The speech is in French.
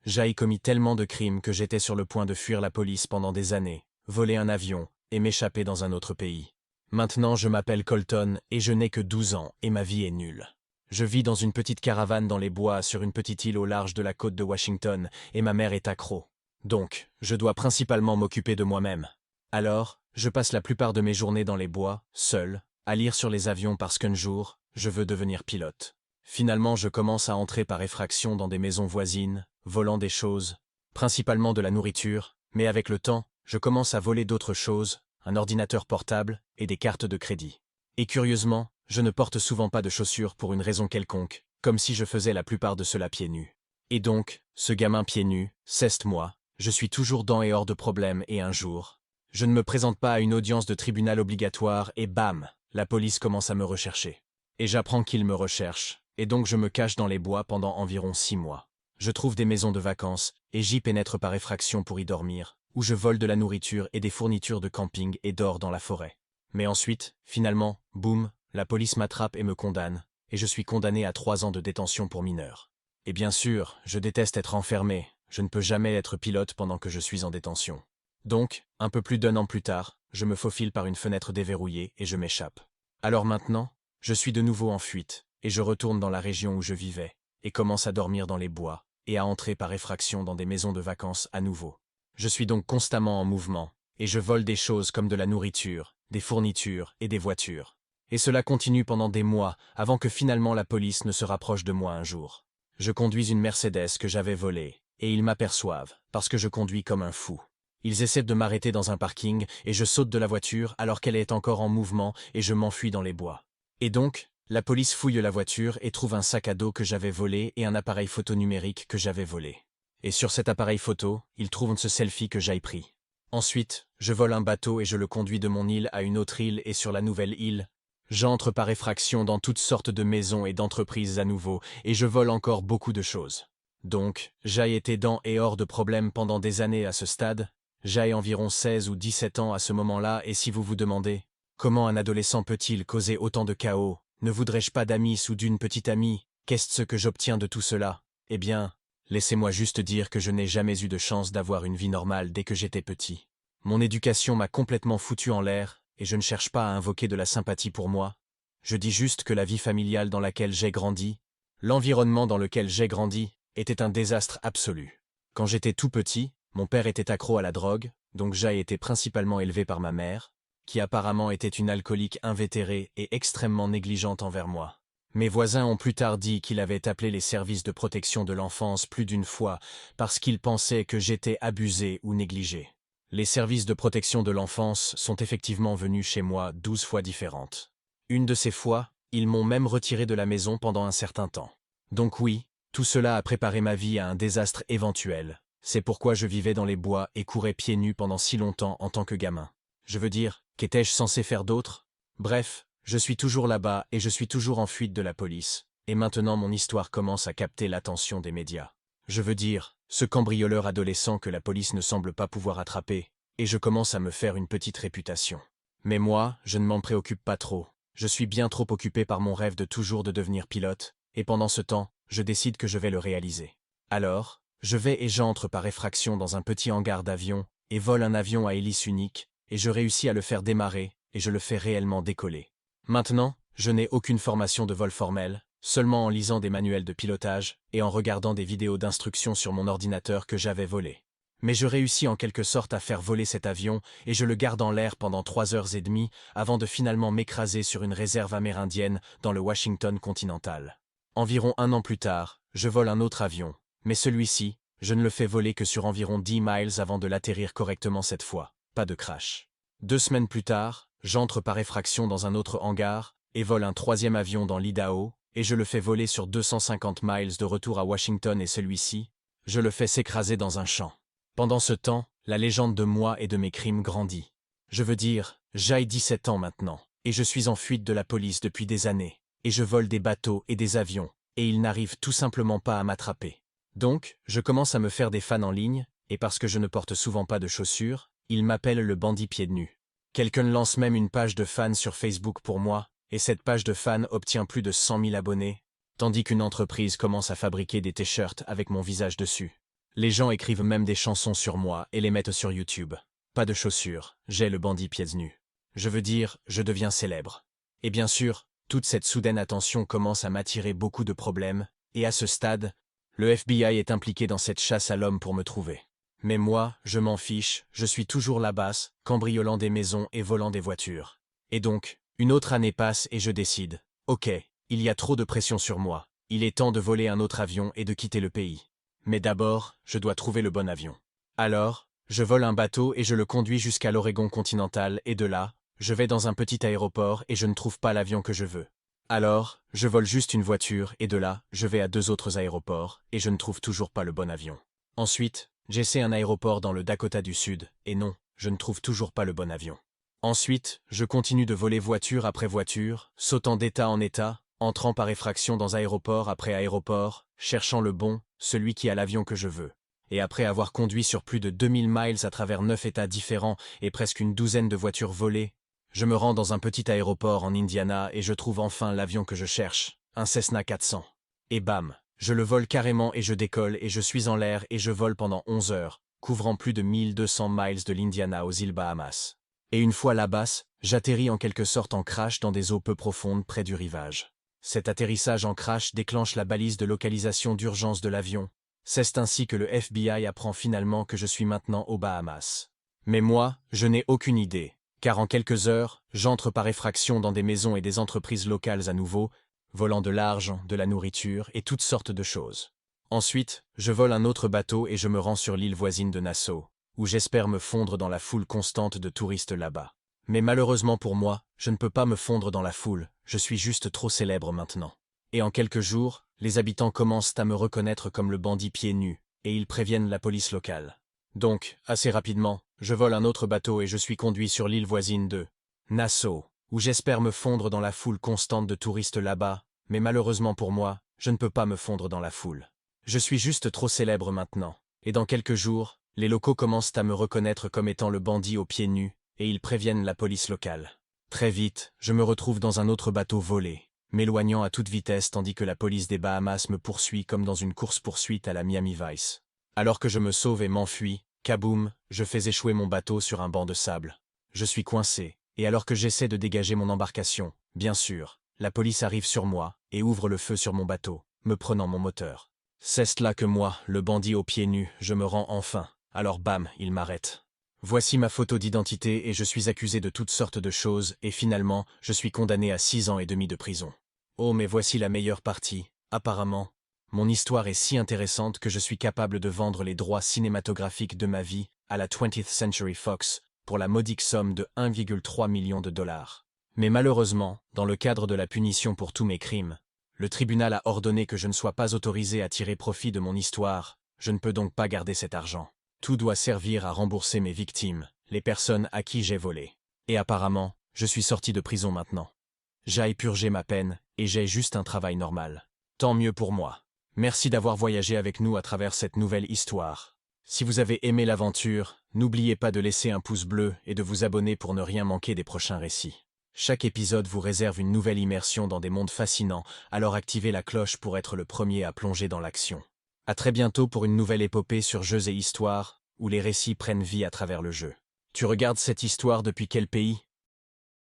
J'ai commis tellement de crimes que j'étais sur le point de fuir la police pendant des années, voler un avion et m'échapper dans un autre pays. Maintenant je m'appelle Colton et je n'ai que 12 ans et ma vie est nulle. Je vis dans une petite caravane dans les bois sur une petite île au large de la côte de Washington et ma mère est accro. Donc, je dois principalement m'occuper de moi-même. Alors, je passe la plupart de mes journées dans les bois, seul, à lire sur les avions parce qu'un jour, je veux devenir pilote. Finalement, je commence à entrer par effraction dans des maisons voisines, volant des choses, principalement de la nourriture, mais avec le temps, je commence à voler d'autres choses, un ordinateur portable et des cartes de crédit. Et curieusement, je ne porte souvent pas de chaussures pour une raison quelconque, comme si je faisais la plupart de cela pieds nus. Et donc, ce gamin pieds nus, 16 mois, je suis toujours dans et hors de problème et un jour, je ne me présente pas à une audience de tribunal obligatoire et bam, la police commence à me rechercher. Et j'apprends qu'ils me recherchent, et donc je me cache dans les bois pendant environ 6 mois. Je trouve des maisons de vacances, et j'y pénètre par effraction pour y dormir, où je vole de la nourriture et des fournitures de camping et dors dans la forêt. Mais ensuite, finalement, boum, la police m'attrape et me condamne, et je suis condamné à 3 ans de détention pour mineur. Et bien sûr, je déteste être enfermé, je ne peux jamais être pilote pendant que je suis en détention. Donc, un peu plus d'1 an plus tard, je me faufile par une fenêtre déverrouillée et je m'échappe. Alors maintenant, je suis de nouveau en fuite, et je retourne dans la région où je vivais, et commence à dormir dans les bois, et à entrer par effraction dans des maisons de vacances à nouveau. Je suis donc constamment en mouvement, et je vole des choses comme de la nourriture, des fournitures et des voitures. Et cela continue pendant des mois, avant que finalement la police ne se rapproche de moi un jour. Je conduis une Mercedes que j'avais volée, et ils m'aperçoivent, parce que je conduis comme un fou. Ils essaient de m'arrêter dans un parking, et je saute de la voiture alors qu'elle est encore en mouvement, et je m'enfuis dans les bois. Et donc, la police fouille la voiture et trouve un sac à dos que j'avais volé et un appareil photo numérique que j'avais volé. Et sur cet appareil photo, ils trouvent ce selfie que j'ai pris. Ensuite, je vole un bateau et je le conduis de mon île à une autre île et sur la nouvelle île, j'entre par effraction dans toutes sortes de maisons et d'entreprises à nouveau, et je vole encore beaucoup de choses. Donc, j'ai été dans et hors de problème pendant des années à ce stade. J'ai environ 16 ou 17 ans à ce moment-là, et si vous vous demandez, comment un adolescent peut-il causer autant de chaos? Ne voudrais-je pas d'amis ou d'une petite amie? Qu'est-ce que j'obtiens de tout cela? Eh bien, laissez-moi juste dire que je n'ai jamais eu de chance d'avoir une vie normale dès que j'étais petit. Mon éducation m'a complètement foutu en l'air, et je ne cherche pas à invoquer de la sympathie pour moi. Je dis juste que la vie familiale dans laquelle j'ai grandi, l'environnement dans lequel j'ai grandi, était un désastre absolu. Quand j'étais tout petit, mon père était accro à la drogue, donc j'ai été principalement élevé par ma mère, qui apparemment était une alcoolique invétérée et extrêmement négligente envers moi. Mes voisins ont plus tard dit qu'il avait appelé les services de protection de l'enfance plus d'une fois parce qu'ils pensaient que j'étais abusé ou négligé. Les services de protection de l'enfance sont effectivement venus chez moi 12 fois différentes. Une de ces fois, ils m'ont même retiré de la maison pendant un certain temps. Donc oui, tout cela a préparé ma vie à un désastre éventuel. C'est pourquoi je vivais dans les bois et courais pieds nus pendant si longtemps en tant que gamin. Je veux dire, qu'étais-je censé faire d'autre? Bref, je suis toujours là-bas et je suis toujours en fuite de la police. Et maintenant mon histoire commence à capter l'attention des médias. Je veux dire, ce cambrioleur adolescent que la police ne semble pas pouvoir attraper, et je commence à me faire une petite réputation. Mais moi, je ne m'en préoccupe pas trop. Je suis bien trop occupé par mon rêve de toujours de devenir pilote, et pendant ce temps, je décide que je vais le réaliser. Alors, je vais et j'entre par effraction dans un petit hangar d'avion, et vole un avion à hélice unique, et je réussis à le faire démarrer, et je le fais réellement décoller. Maintenant, je n'ai aucune formation de vol formelle, seulement en lisant des manuels de pilotage et en regardant des vidéos d'instruction sur mon ordinateur que j'avais volé. Mais je réussis en quelque sorte à faire voler cet avion et je le garde en l'air pendant 3 heures et demie avant de finalement m'écraser sur une réserve amérindienne dans le Washington continental. Environ 1 an plus tard, je vole un autre avion, mais celui-ci, je ne le fais voler que sur environ 10 miles avant de l'atterrir correctement cette fois, pas de crash. 2 semaines plus tard, j'entre par effraction dans un autre hangar et vole un 3e avion dans l'Idaho, et je le fais voler sur 250 miles de retour à Washington et celui-ci, je le fais s'écraser dans un champ. Pendant ce temps, la légende de moi et de mes crimes grandit. Je veux dire, j'ai 17 ans maintenant, et je suis en fuite de la police depuis des années, et je vole des bateaux et des avions, et ils n'arrivent tout simplement pas à m'attraper. Donc, je commence à me faire des fans en ligne, et parce que je ne porte souvent pas de chaussures, ils m'appellent le bandit pieds nus. Quelqu'un lance même une page de fans sur Facebook pour moi, et cette page de fans obtient plus de 100 000 abonnés, tandis qu'une entreprise commence à fabriquer des t-shirts avec mon visage dessus. Les gens écrivent même des chansons sur moi et les mettent sur YouTube. Pas de chaussures, j'ai le bandit pieds nus. Je veux dire, je deviens célèbre. Et bien sûr, toute cette soudaine attention commence à m'attirer beaucoup de problèmes, et à ce stade, le FBI est impliqué dans cette chasse à l'homme pour me trouver. Mais moi, je m'en fiche, je suis toujours là-bas, cambriolant des maisons et volant des voitures. Et donc, une autre année passe et je décide. Ok, il y a trop de pression sur moi. Il est temps de voler un autre avion et de quitter le pays. Mais d'abord, je dois trouver le bon avion. Alors, je vole un bateau et je le conduis jusqu'à l'Oregon continental et de là, je vais dans un petit aéroport et je ne trouve pas l'avion que je veux. Alors, je vole juste une voiture et de là, je vais à 2 autres aéroports et je ne trouve toujours pas le bon avion. Ensuite, j'essaie un aéroport dans le Dakota du Sud et non, je ne trouve toujours pas le bon avion. Ensuite, je continue de voler voiture après voiture, sautant d'état en état, entrant par effraction dans aéroport après aéroport, cherchant le bon, celui qui a l'avion que je veux. Et après avoir conduit sur plus de 2000 miles à travers 9 États différents et presque une douzaine de voitures volées, je me rends dans un petit aéroport en Indiana et je trouve enfin l'avion que je cherche, un Cessna 400. Et bam, je le vole carrément et je décolle et je suis en l'air et je vole pendant 11 heures, couvrant plus de 1200 miles de l'Indiana aux îles Bahamas. Et une fois là-bas, j'atterris en quelque sorte en crash dans des eaux peu profondes près du rivage. Cet atterrissage en crash déclenche la balise de localisation d'urgence de l'avion. C'est ainsi que le FBI apprend finalement que je suis maintenant aux Bahamas. Mais moi, je n'ai aucune idée, car en quelques heures, j'entre par effraction dans des maisons et des entreprises locales à nouveau, volant de l'argent, de la nourriture et toutes sortes de choses. Ensuite, je vole un autre bateau et je me rends sur l'île voisine de Nassau, où j'espère me fondre dans la foule constante de touristes là-bas. Mais malheureusement pour moi, je ne peux pas me fondre dans la foule, je suis juste trop célèbre maintenant. Et en quelques jours, les habitants commencent à me reconnaître comme le bandit pieds nus, et ils préviennent la police locale. Donc, assez rapidement, je vole un autre bateau et je suis conduit sur l'île voisine de Nassau, où j'espère me fondre dans la foule constante de touristes là-bas, mais malheureusement pour moi, je ne peux pas me fondre dans la foule. Je suis juste trop célèbre maintenant, et dans quelques jours, les locaux commencent à me reconnaître comme étant le bandit aux pieds nus, et ils préviennent la police locale. Très vite, je me retrouve dans un autre bateau volé, m'éloignant à toute vitesse tandis que la police des Bahamas me poursuit comme dans une course-poursuite à la Miami Vice. Alors que je me sauve et m'enfuis, kaboum, je fais échouer mon bateau sur un banc de sable. Je suis coincé, et alors que j'essaie de dégager mon embarcation, bien sûr, la police arrive sur moi et ouvre le feu sur mon bateau, me prenant mon moteur. C'est là que moi, le bandit aux pieds nus, je me rends enfin. Alors bam, il m'arrête. Voici ma photo d'identité et je suis accusé de toutes sortes de choses et finalement, je suis condamné à 6 ans et demi de prison. Oh mais voici la meilleure partie, apparemment. Mon histoire est si intéressante que je suis capable de vendre les droits cinématographiques de ma vie à la 20th Century Fox pour la modique somme de 1,3 million de dollars. Mais malheureusement, dans le cadre de la punition pour tous mes crimes, le tribunal a ordonné que je ne sois pas autorisé à tirer profit de mon histoire, je ne peux donc pas garder cet argent. Tout doit servir à rembourser mes victimes, les personnes à qui j'ai volé. Et apparemment, je suis sorti de prison maintenant. J'aille purger ma peine, et j'ai juste un travail normal. Tant mieux pour moi. Merci d'avoir voyagé avec nous à travers cette nouvelle histoire. Si vous avez aimé l'aventure, n'oubliez pas de laisser un pouce bleu et de vous abonner pour ne rien manquer des prochains récits. Chaque épisode vous réserve une nouvelle immersion dans des mondes fascinants, alors activez la cloche pour être le premier à plonger dans l'action. À très bientôt pour une nouvelle épopée sur Jeux et Histoires, où les récits prennent vie à travers le jeu. Tu regardes cette histoire depuis quel pays ?